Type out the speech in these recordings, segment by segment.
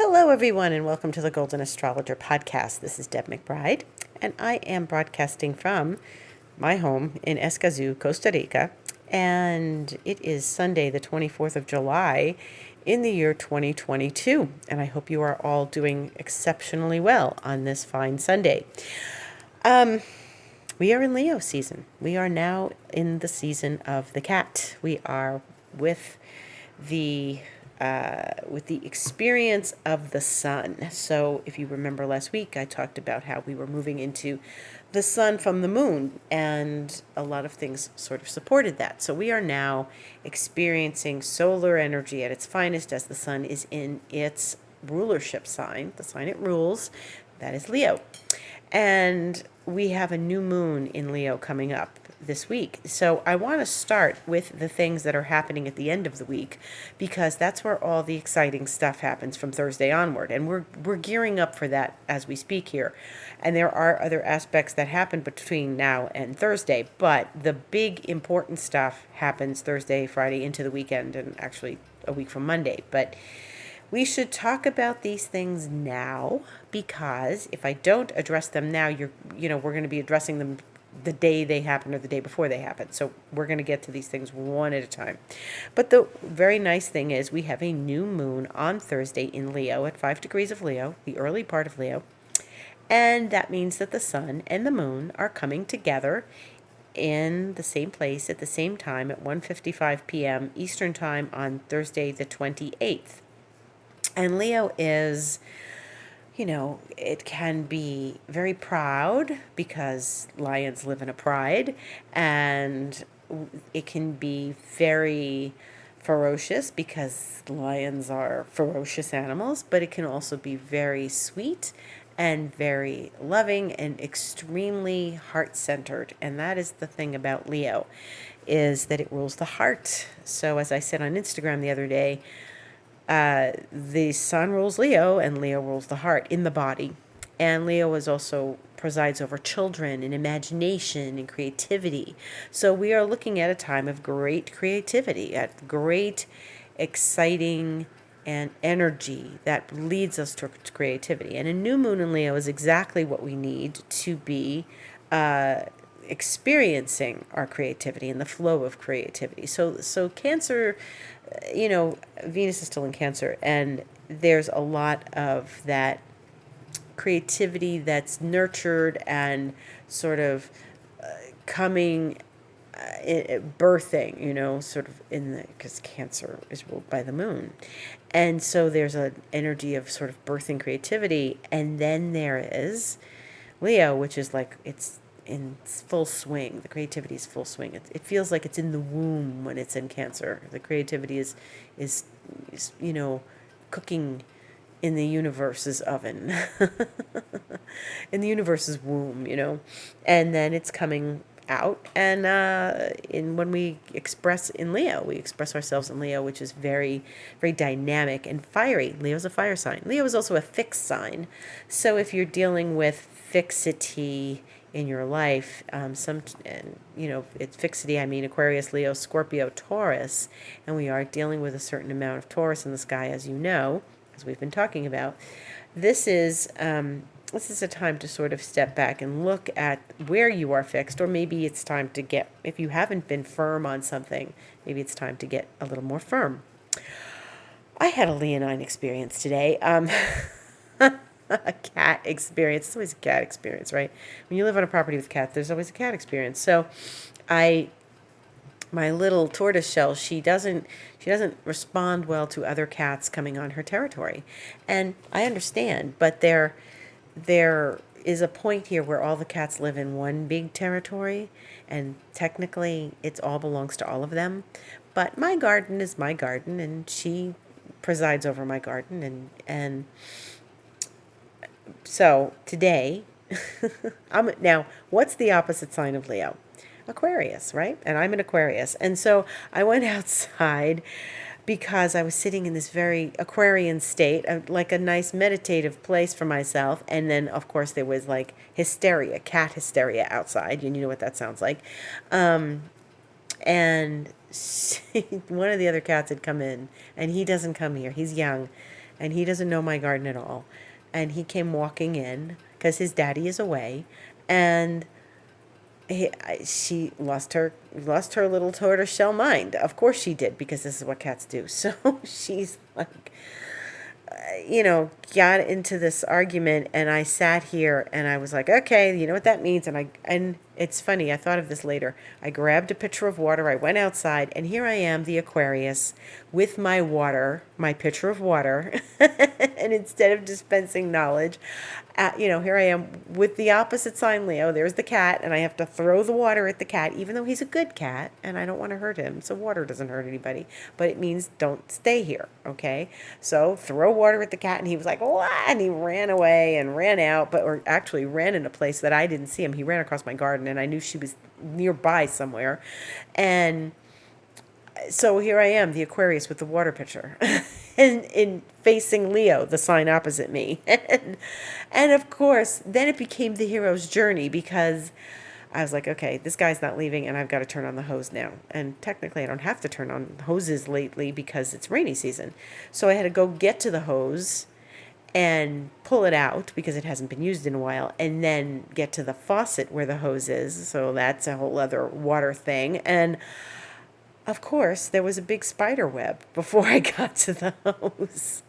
Hello, everyone, and welcome to the Golden Astrologer Podcast. This is Deb McBride, and I am broadcasting from my home in Escazú, Costa Rica. And it is Sunday, the 24th of July in the year 2022. And I hope you are all doing exceptionally well on this fine Sunday. We are in Leo season. We are now in the season of the cat. We are with the experience of the sun. So if you remember last week, I talked about how we were moving into the sun from the moon, and a lot of things sort of supported that. So we are now experiencing solar energy at its finest as the sun is in its rulership sign, the sign it rules, that is Leo. And we have a new moon in Leo coming up this week. So I want to start with the things that are happening at the end of the week, because that's where all the exciting stuff happens from Thursday onward. And we're gearing up for that as we speak here. And there are other aspects that happen between now and Thursday, but the big important stuff happens Thursday, Friday into the weekend, and actually a week from Monday. But we should talk about these things now, because if I don't address them now, we're going to be addressing them the day they happen or the day before they happen. So we're going to get to these things one at a time. But the very nice thing is we have a new moon on Thursday in Leo at 5 degrees of Leo, the early part of Leo. And that means that the sun and the moon are coming together in the same place at the same time at 1:55 p.m. Eastern Time on Thursday the 28th. And Leo is, it can be very proud because lions live in a pride, and it can be very ferocious because lions are ferocious animals, but it can also be very sweet and very loving and extremely heart-centered. And that is the thing about Leo, is that it rules the heart. So as I said on Instagram the other day, the sun rules Leo, and Leo rules the heart in the body. And Leo is also presides over children and imagination and creativity. So we are looking at a time of great creativity, at great, exciting and energy that leads us to creativity. And a new moon in Leo is exactly what we need to be experiencing our creativity and the flow of creativity. So Cancer, Venus is still in Cancer, and there's a lot of that creativity that's nurtured and sort of coming, birthing, sort of because Cancer is ruled by the moon. And so there's an energy of sort of birthing creativity. And then there is Leo, which is like it's in full swing. The creativity is full swing. It feels like it's in the womb when it's in Cancer. The creativity is cooking in the universe's oven, in the universe's womb, and then it's coming out. And when we express in Leo, we express ourselves in Leo, which is very, very dynamic and fiery. Leo's a fire sign. Leo is also a fixed sign. So if you're dealing with fixity in your life, it's fixity, I mean Aquarius, Leo, Scorpio, Taurus, and we are dealing with a certain amount of Taurus in the sky, as we've been talking about. This is a time to sort of step back and look at where you are fixed, or maybe it's time to get, if you haven't been firm on something, maybe it's time to get a little more firm. I had a leonine experience today. A cat experience. It's always a cat experience, right? When you live on a property with cats, there's always a cat experience. So my little tortoise shell, she doesn't respond well to other cats coming on her territory. And I understand, but there is a point here where all the cats live in one big territory, and technically it all belongs to all of them. But my garden is my garden, and she presides over my garden, and so today, now, what's the opposite sign of Leo? Aquarius, right? And I'm an Aquarius. And so I went outside because I was sitting in this very Aquarian state, like a nice meditative place for myself. And then, of course, there was like hysteria, cat hysteria outside. You know what that sounds like. And one of the other cats had come in, and he doesn't come here. He's young. and he doesn't know my garden at all. And he came walking in because his daddy is away, and she lost her little tortoiseshell mind. Of course she did, because this is what cats do. So she's like, got into this argument, and I sat here and I was like, okay, you know what that means? And it's funny, I thought of this later. I grabbed a pitcher of water, I went outside, and here I am, the Aquarius, with my water, my pitcher of water, and instead of dispensing knowledge, here I am with the opposite sign, Leo. There's the cat, and I have to throw the water at the cat, even though he's a good cat, and I don't want to hurt him. So water doesn't hurt anybody, but it means don't stay here, okay? So throw water at the cat, and he was like, what? And he ran away and ran out, or actually ran in a place that I didn't see him. He ran across my garden, and I knew she was nearby somewhere. And so here I am, the Aquarius with the water pitcher, and in facing Leo, the sign opposite me. And of course, then it became the hero's journey, because I was like, okay, this guy's not leaving, and I've got to turn on the hose now. And technically, I don't have to turn on hoses lately because it's rainy season. So I had to go get to the hose and pull it out because it hasn't been used in a while, and then get to the faucet where the hose is. So that's a whole other water thing. And of course, there was a big spider web before I got to the hose,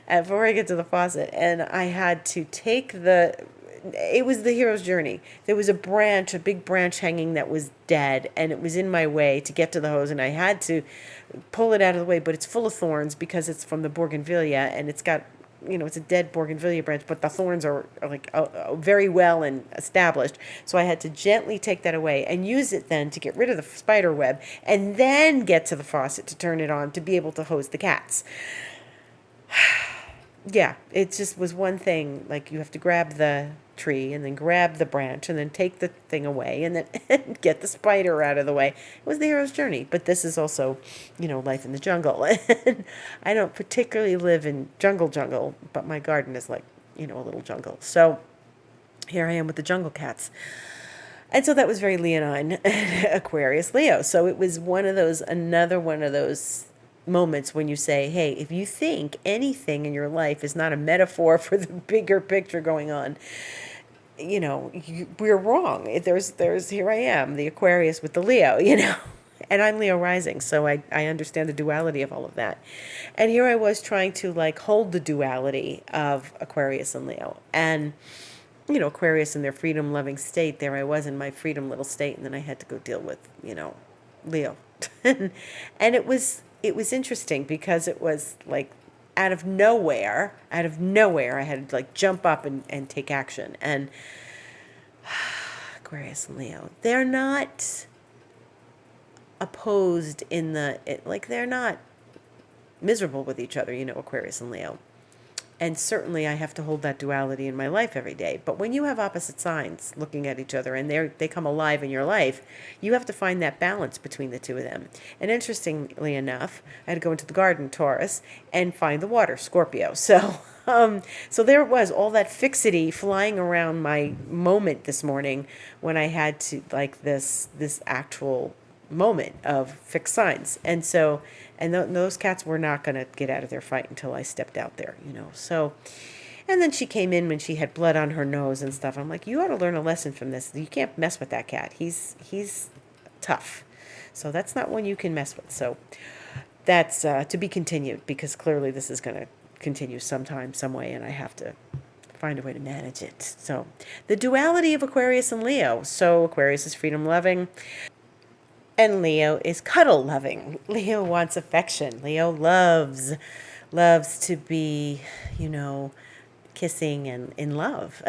before I get to the faucet. And I had to take it was the hero's journey. There was a big branch hanging that was dead, and it was in my way to get to the hose, and I had to pull it out of the way, but it's full of thorns because it's from the bougainvillea, and it's got, it's a dead bougainvillea branch, but the thorns are like very well and established. So I had to gently take that away and use it then to get rid of the spider web, and then get to the faucet to turn it on to be able to hose the cats. Yeah, it just was one thing. Like, you have to grab the tree and then grab the branch and then take the thing away and then get the spider out of the way. It was the hero's journey. But this is also, life in the jungle. And I don't particularly live in jungle, but my garden is like, a little jungle. So here I am with the jungle cats. And so that was very leonine, Aquarius, Leo. So it was another one of those moments when you say, hey, if you think anything in your life is not a metaphor for the bigger picture going on, we're wrong. There's here I am, the Aquarius with the Leo, and I'm Leo rising, so I understand the duality of all of that. And here I was trying to hold the duality of Aquarius and Leo, and Aquarius in their freedom loving state. There I was in my freedom little state, and then I had to go deal with Leo. And it was interesting because it was like out of nowhere, I had to jump up and take action. And Aquarius and Leo, they're not opposed they're not miserable with each other, Aquarius and Leo. And certainly I have to hold that duality in my life every day. But when you have opposite signs looking at each other and they come alive in your life, you have to find that balance between the two of them. And interestingly enough, I had to go into the garden, Taurus, and find the water, Scorpio. So there it was, all that fixity flying around my moment this morning when I had to this actual moment of fixed signs. And so, those cats were not going to get out of their fight until I stepped out there, So, and then she came in when she had blood on her nose and stuff. I'm like, you ought to learn a lesson from this. You can't mess with that cat. He's tough. So that's not one you can mess with. So that's to be continued, because clearly this is going to continue sometime, some way, and I have to find a way to manage it. So the duality of Aquarius and Leo. So Aquarius is freedom loving, and Leo is cuddle loving. Leo wants affection. Leo loves to be, kissing and in love,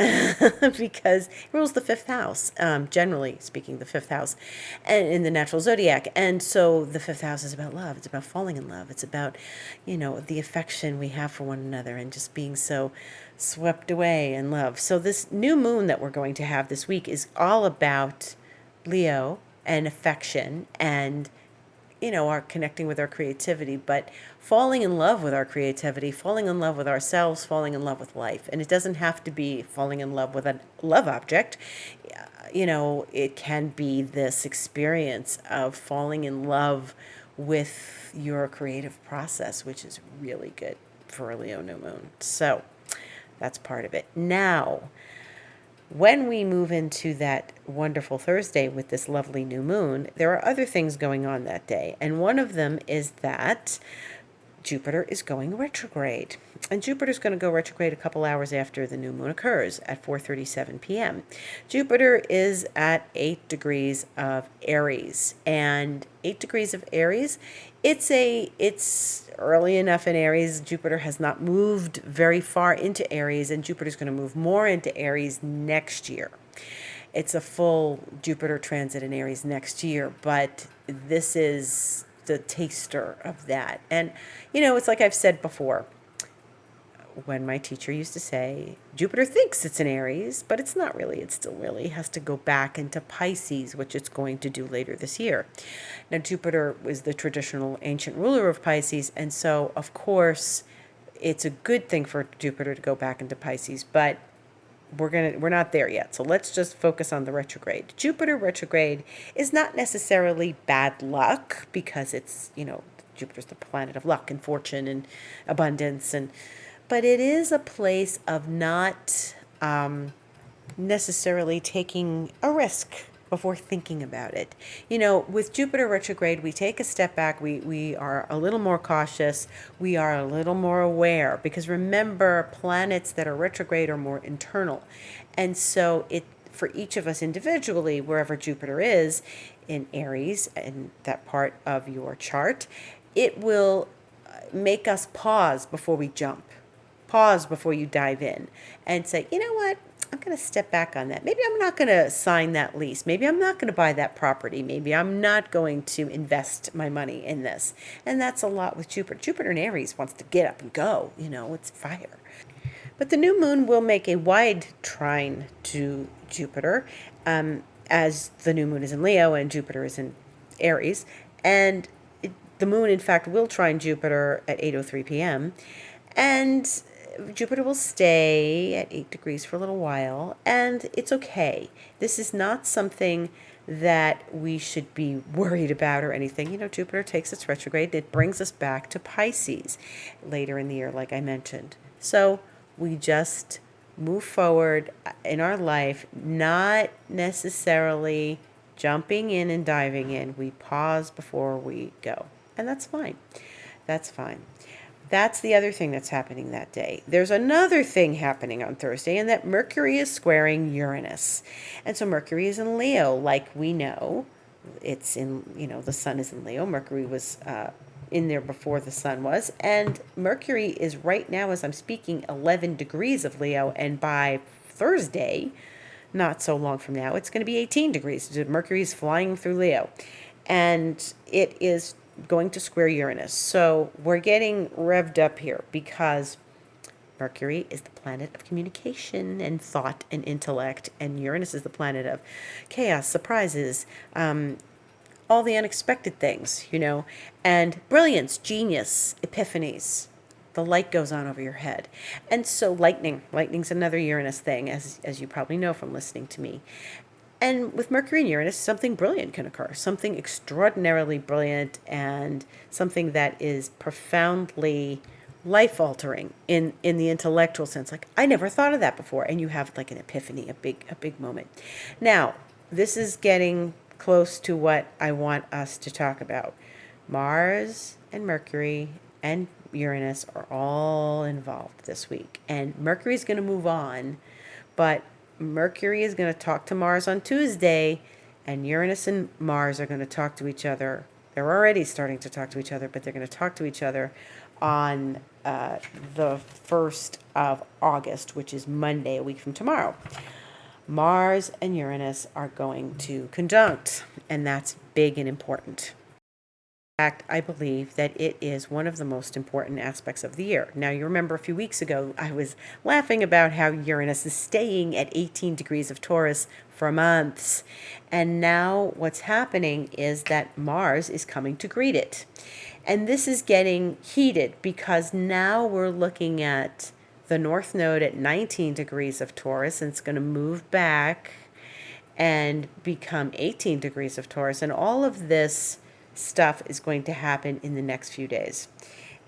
because it rules the fifth house, generally speaking, the fifth house, and in the natural zodiac. And so the fifth house is about love. It's about falling in love. It's about, the affection we have for one another and just being so swept away in love. So this new moon that we're going to have this week is all about Leo and affection and, our connecting with our creativity, but falling in love with our creativity, falling in love with ourselves, falling in love with life. And it doesn't have to be falling in love with a love object. It can be this experience of falling in love with your creative process, which is really good. for a Leo new moon. So that's part of it. Now, when we move into that wonderful Thursday with this lovely new moon, there are other things going on that day. And one of them is that Jupiter is going retrograde. And Jupiter's going to go retrograde a couple hours after the new moon occurs at 4:37 p.m. Jupiter is at 8 degrees of Aries. And 8 degrees of Aries, it's early enough in Aries. Jupiter has not moved very far into Aries, and Jupiter's going to move more into Aries next year. It's a full Jupiter transit in Aries next year, but this is the taster of that. And, it's like I've said before, when my teacher used to say, Jupiter thinks it's in Aries, but it's not really. It still really has to go back into Pisces, which it's going to do later this year. Now, Jupiter was the traditional ancient ruler of Pisces, and so, of course, it's a good thing for Jupiter to go back into Pisces, but we're not there yet. So let's just focus on the retrograde. Jupiter retrograde is not necessarily bad luck, because it's, Jupiter's the planet of luck and fortune and abundance, but it is a place of not necessarily taking a risk before thinking about it. With Jupiter retrograde, we take a step back. We are a little more cautious. We are a little more aware, because remember, planets that are retrograde are more internal. And so for each of us individually, wherever Jupiter is in Aries, in that part of your chart, it will make us pause before we jump. Pause before you dive in and say, you know what? I'm going to step back on that. Maybe I'm not going to sign that lease. Maybe I'm not going to buy that property. Maybe I'm not going to invest my money in this. And that's a lot with Jupiter. Jupiter in Aries wants to get up and go. It's fire. But the new moon will make a wide trine to Jupiter, as the new moon is in Leo and Jupiter is in Aries. And the moon, in fact, will trine Jupiter at 8:03 p.m. And Jupiter will stay at 8 degrees for a little while, and it's okay. This is not something that we should be worried about or anything. Jupiter takes its retrograde. It brings us back to Pisces later in the year, like I mentioned. So we just move forward in our life, not necessarily jumping in and diving in. We pause before we go, and that's fine. That's fine. That's the other thing that's happening that day. There's another thing happening on Thursday, and that Mercury is squaring Uranus. And so Mercury is in Leo, like we know. It's in, the sun is in Leo. Mercury was in there before the sun was. And Mercury is right now, as I'm speaking, 11 degrees of Leo. And by Thursday, not so long from now, it's going to be 18 degrees. Mercury is flying through Leo. And it is going to square Uranus. So we're getting revved up here, because Mercury is the planet of communication and thought and intellect, and Uranus is the planet of chaos, surprises, all the unexpected things, and brilliance, genius, epiphanies. The light goes on over your head. And so lightning's another Uranus thing, as you probably know from listening to me. And with Mercury and Uranus, something brilliant can occur, something extraordinarily brilliant, and something that is profoundly life-altering in the intellectual sense. Like, I never thought of that before, and you have like an epiphany, a big moment. Now, this is getting close to what I want us to talk about. Mars and Mercury and Uranus are all involved this week, and Mercury is going to move on, but Mercury is going to talk to Mars on Tuesday, and Uranus and Mars are going to talk to each other. They're already starting to talk to each other, but they're going to talk to each other on the 1st of August, which is Monday, a week from tomorrow. Mars and Uranus are going to conjunct, and that's big and important. Fact, I believe that it is one of the most important aspects of the year. Now, you remember a few weeks ago, I was laughing about how Uranus is staying at 18 degrees of Taurus for months. And now what's happening is that Mars is coming to greet it. And this is getting heated, because now we're looking at the North Node at 19 degrees of Taurus, and it's going to move back and become 18 degrees of Taurus. And all of this stuff is going to happen in the next few days.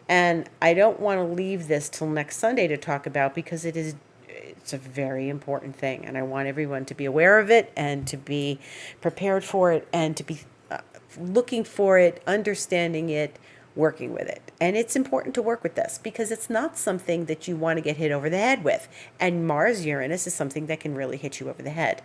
And I don't want to leave this till next Sunday to talk about, because it's a very important thing, and I want everyone to be aware of it and to be prepared for it and to be looking for it, understanding it, working with it. And it's important to work with this because it's not something that you want to get hit over the head with. And Mars Uranus is something that can really hit you over the head,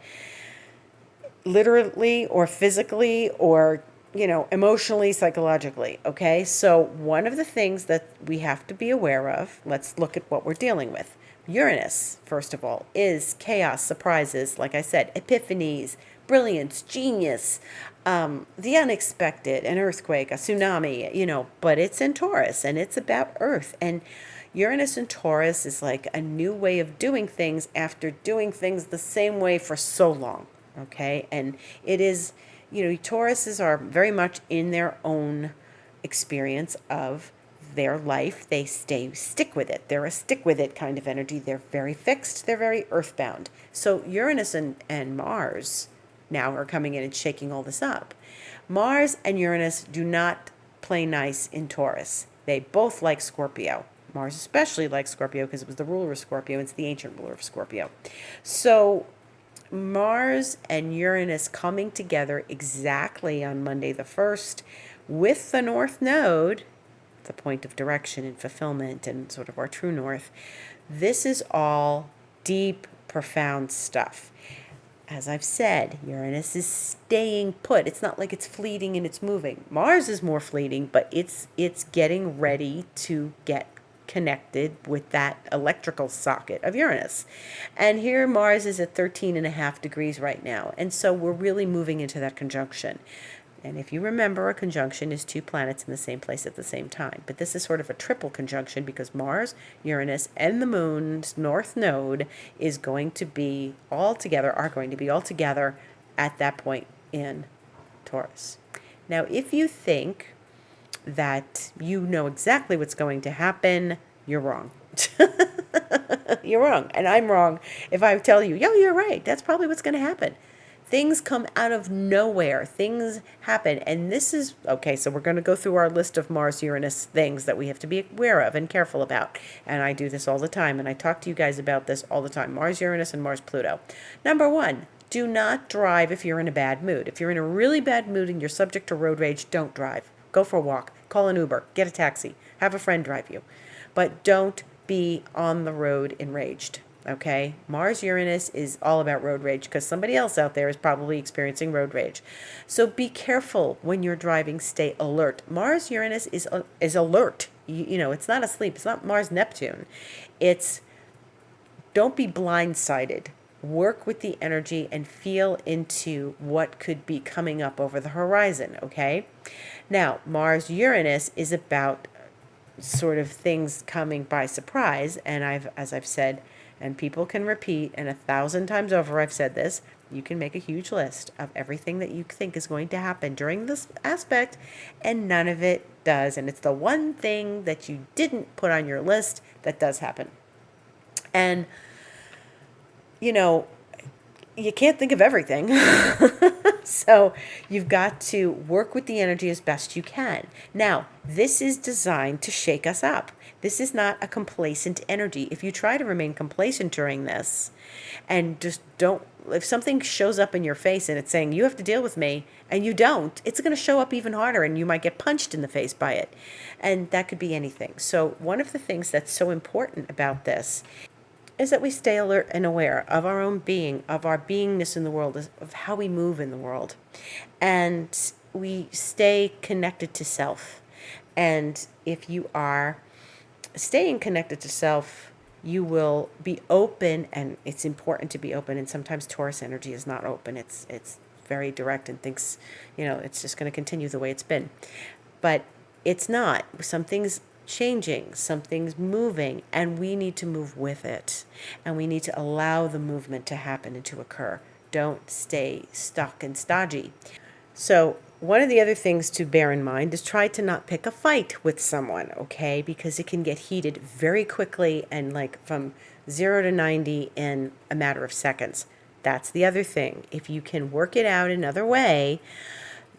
literally or physically or emotionally, psychologically. Okay, so one of the things that we have to be aware of, let's look at what we're dealing with. Uranus, first of all, is chaos, surprises, like I said, epiphanies, brilliance, genius, the unexpected, an earthquake, a tsunami, but it's in Taurus and it's about Earth. And Uranus in Taurus is like a new way of doing things after doing things the same way for so long. Okay, and it is, Tauruses are very much in their own experience of their life. They stick with it. They're a stick with it kind of energy. They're very fixed. They're very earthbound. So Uranus and Mars now are coming in and shaking all this up. Mars and Uranus do not play nice in Taurus. They both like Scorpio. Mars especially likes Scorpio because it was the ruler of Scorpio. It's the ancient ruler of Scorpio. So Mars and Uranus coming together exactly on Monday the 1st with the North Node, the point of direction and fulfillment and sort of our true north. This is all deep, profound stuff. As I've said, Uranus is staying put. It's not like it's fleeting and it's moving. Mars is more fleeting, but it's getting ready to get connected with that electrical socket of Uranus. And here Mars is at 13.5 degrees right now. And so we're really moving into that conjunction. And if you remember, a conjunction is two planets in the same place at the same time. But this is sort of a triple conjunction because Mars, Uranus, and the Moon's North Node is going to be all together at that point in Taurus. Now, if you think that you know exactly what's going to happen, you're wrong. You're wrong. And I'm wrong if I tell you, you're right. That's probably what's going to happen. Things come out of nowhere. Things happen. And this is, okay, so we're going to go through our list of Mars-Uranus things that we have to be aware of and careful about. And I do this all the time, and I talk to you guys about this all the time. Mars-Uranus and Mars-Pluto. Number one, do not drive if you're in a bad mood. If you're in a really bad mood and you're subject to road rage, don't drive. Go for a walk. Call an Uber. Get a taxi. Have a friend drive you. But don't be on the road enraged. Okay, Mars-Uranus is all about road rage because somebody else out there is probably experiencing road rage. So be careful when you're driving. Stay alert. Mars-Uranus is alert. It's not asleep. It's not Mars-Neptune. It's don't be blindsided. Work with the energy and feel into what could be coming up over the horizon. Okay, now Mars-Uranus is about sort of things coming by surprise, and as I've said. And people can repeat, and 1,000 times over I've said this, you can make a huge list of everything that you think is going to happen during this aspect, and none of it does. And it's the one thing that you didn't put on your list that does happen. And, you can't think of everything. So you've got to work with the energy as best you can. Now, this is designed to shake us up. This is not a complacent energy. If you try to remain complacent during this and just if something shows up in your face and it's saying, you have to deal with me, and you don't, it's going to show up even harder and you might get punched in the face by it. And that could be anything. So one of the things that's so important about this is that we stay alert and aware of our own being, of our beingness in the world, of how we move in the world. And we stay connected to self. And if you are staying connected to self, you will be open, and it's important to be open. And sometimes Taurus energy is not open. It's very direct and thinks, it's just going to continue the way it's been. But it's not. Something's changing, something's moving, and we need to move with it. And we need to allow the movement to happen and to occur. Don't stay stuck and stodgy. So one of the other things to bear in mind is try to not pick a fight with someone, okay? Because it can get heated very quickly and like from 0 to 90 in a matter of seconds. That's the other thing. If you can work it out another way,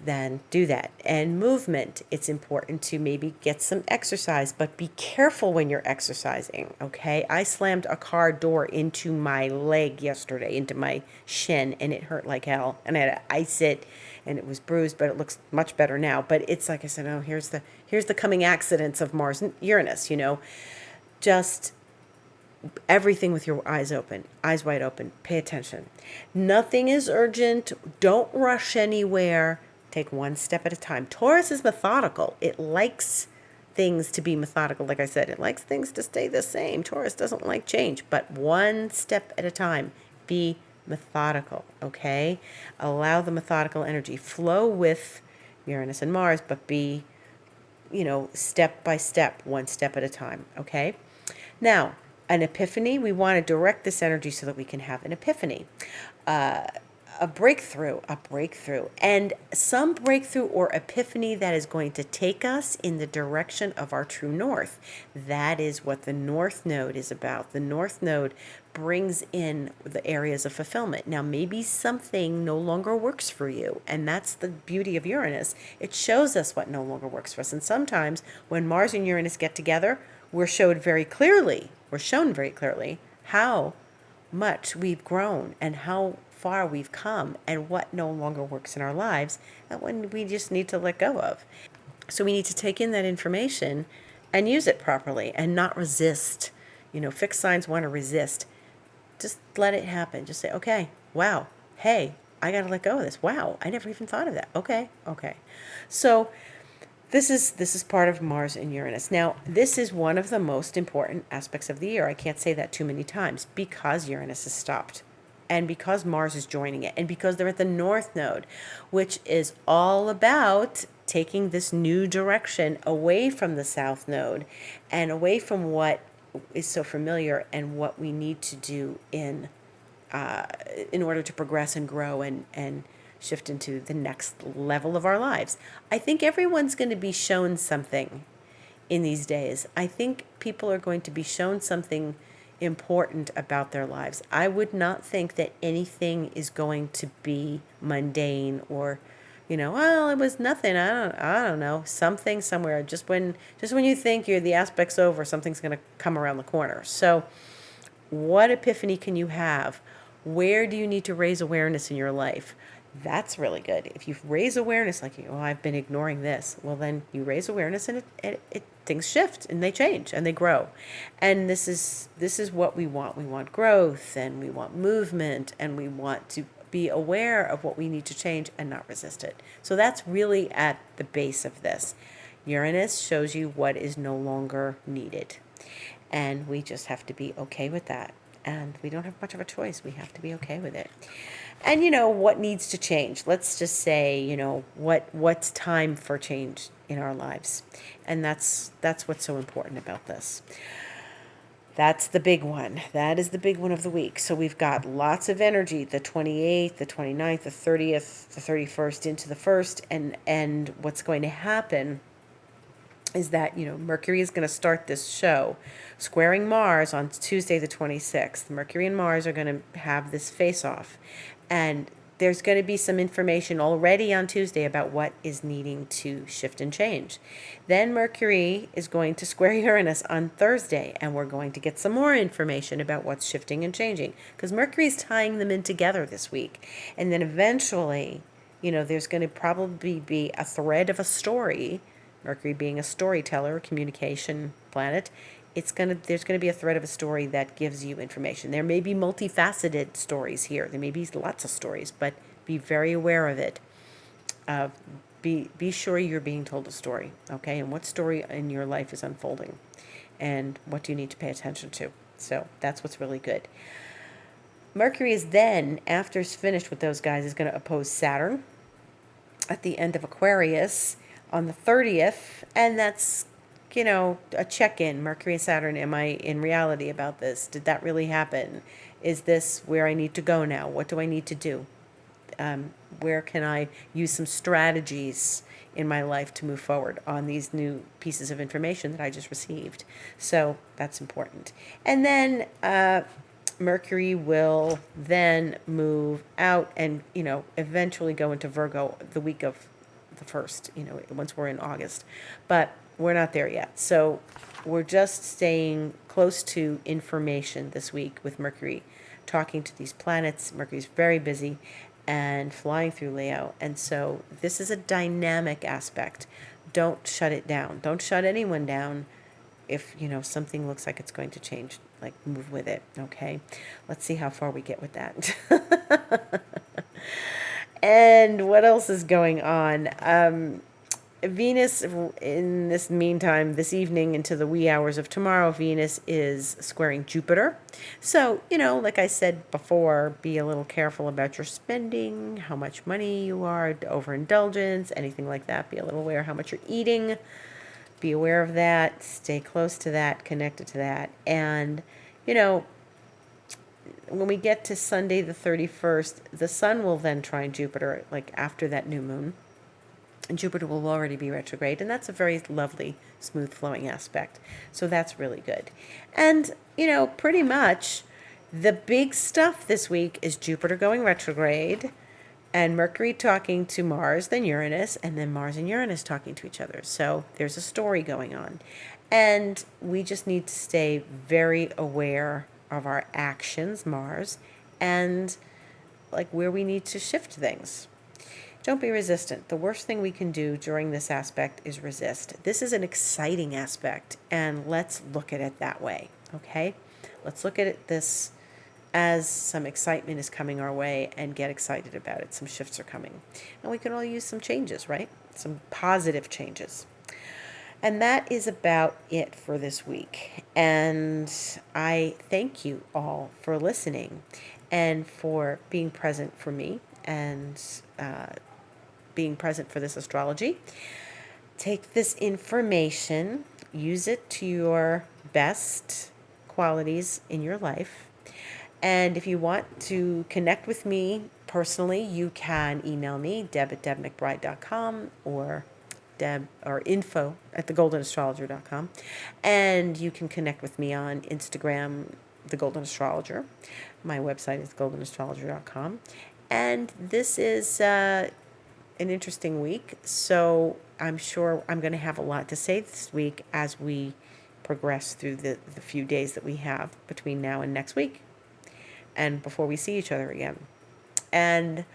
then do that. And movement, it's important to maybe get some exercise, but be careful when you're exercising, okay? I slammed a car door into my leg yesterday, into my shin, and it hurt like hell. And I had to ice it, and it was bruised, but it looks much better now. But it's like I said, oh, here's the coming accidents of Mars and Uranus, Just everything with your eyes wide open. Pay attention. Nothing is urgent. Don't rush anywhere. Take one step at a time. Taurus is methodical. It likes things to be methodical. Like I said, it likes things to stay the same. Taurus doesn't like change, but one step at a time. Be methodical, okay? Allow the methodical energy flow with Uranus and Mars, but be, step by step, one step at a time, okay? Now, an epiphany, we want to direct this energy so that we can have an epiphany. A breakthrough, and some breakthrough or epiphany that is going to take us in the direction of our true north. That is what the North Node is about. The North Node brings in the areas of fulfillment. Now, maybe something no longer works for you, and that's the beauty of Uranus. It shows us what no longer works for us. And sometimes when Mars and Uranus get together, we're shown very clearly how much we've grown and how far we've come and what no longer works in our lives and when we just need to let go of. So we need to take in that information and use it properly and not resist. Fixed signs want to resist. Just let it happen. Just say, okay, wow, hey, I got to let go of this. Wow, I never even thought of that. Okay. So this is part of Mars and Uranus. Now, this is one of the most important aspects of the year. I can't say that too many times because Uranus is stopped and because Mars is joining it and because they're at the North Node, which is all about taking this new direction away from the South Node and away from what is so familiar and what we need to do in order to progress and grow and shift into the next level of our lives. I think everyone's going to be shown something in these days. I think people are going to be shown something important about their lives. I would not think that anything is going to be mundane or, well, it was nothing. I don't know, something somewhere. Just when you think the aspect's over, something's going to come around the corner. So, what epiphany can you have? Where do you need to raise awareness in your life? That's really good. If you raise awareness, like, I've been ignoring this, well, then you raise awareness and it things shift and they change and they grow. And this is what we want. We want growth and we want movement and we want to be aware of what we need to change and not resist it. So that's really at the base of this. Uranus shows you what is no longer needed. And we just have to be okay with that. And we don't have much of a choice. We have to be okay with it. And what needs to change? Let's just say, what's time for change in our lives. And that's what's so important about this. That's the big one. That is the big one of the week. So we've got lots of energy, the 28th, the 29th, the 30th, the 31st into the 1st. And what's going to happen is that, Mercury is going to start this show squaring Mars on Tuesday the 26th. Mercury and Mars are going to have this face-off. And there's going to be some information already on Tuesday about what is needing to shift and change. Then Mercury is going to square Uranus on Thursday, and we're going to get some more information about what's shifting and changing, because Mercury's tying them in together this week. And then eventually, there's going to probably be a thread of a story, Mercury being a storyteller, communication planet. There's going to be a thread of a story that gives you information. There may be multifaceted stories here. There may be lots of stories, but be very aware of it. Be sure you're being told a story, okay? And what story in your life is unfolding, and what do you need to pay attention to? So that's what's really good. Mercury is then, after it's finished with those guys, is going to oppose Saturn at the end of Aquarius on the 30th, and that's a check-in. Mercury and Saturn, am I in reality about this? Did that really happen? Is this where I need to go now? What do I need to do? Where can I use some strategies in my life to move forward on these new pieces of information that I just received? So that's important. And then Mercury will then move out and, eventually go into Virgo the week of the 1st, once we're in August. But we're not there yet. So we're just staying close to information this week with Mercury, talking to these planets. Mercury's very busy and flying through Leo. And so this is a dynamic aspect. Don't shut it down. Don't shut anyone down. If, something looks like it's going to change, like move with it, okay? Let's see how far we get with that. And what else is going on? Venus, in this meantime, this evening into the wee hours of tomorrow, Venus is squaring Jupiter. So, like I said before, be a little careful about your spending, how much money you are, overindulgence, anything like that. Be a little aware how much you're eating. Be aware of that. Stay close to that, connected to that. And, when we get to Sunday the 31st, the sun will then trine Jupiter, like after that new moon. And Jupiter will already be retrograde, and that's a very lovely, smooth flowing aspect. So that's really good. And, pretty much the big stuff this week is Jupiter going retrograde and Mercury talking to Mars, then Uranus, and then Mars and Uranus talking to each other. So there's a story going on. And we just need to stay very aware of our actions, Mars, and like where we need to shift things. Don't be resistant. The worst thing we can do during this aspect is resist. This is an exciting aspect, and let's look at it that way, okay? Let's look at this as some excitement is coming our way and get excited about it. Some shifts are coming. And we can all use some changes, right? Some positive changes. And that is about it for this week. And I thank you all for listening and for being present for me and being present for this astrology. Take this information, use it to your best qualities in your life. And if you want to connect with me personally, you can email me, deb@debmcbride.com or info@thegoldenastrologer.com. And you can connect with me on Instagram, The Golden Astrologer. My website is goldenastrologer.com. And this is an interesting week, so I'm sure I'm going to have a lot to say this week as we progress through the few days that we have between now and next week and before we see each other again. And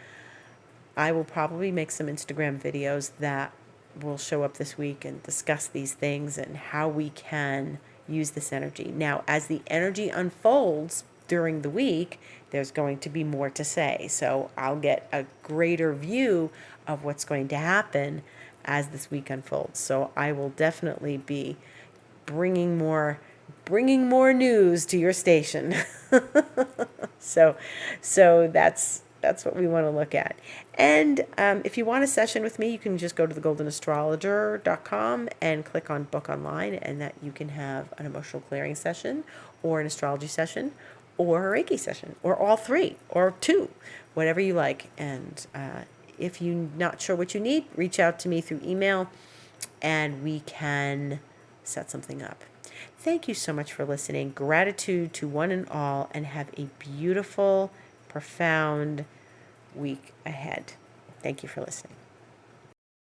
I will probably make some Instagram videos that will show up this week and discuss these things and how we can use this energy. Now, as the energy unfolds during the week, there's going to be more to say. So I'll get a greater view of what's going to happen as this week unfolds. So I will definitely be bringing more news to your station. So that's what we want to look at. And if you want a session with me, you can just go to thegoldenastrologer.com and click on book online, and that you can have an emotional clearing session or an astrology session or a Reiki session or all three or two, whatever you like. And if you're not sure what you need, reach out to me through email and we can set something up. Thank you so much for listening. Gratitude to one and all, and have a beautiful, profound week ahead. Thank you for listening.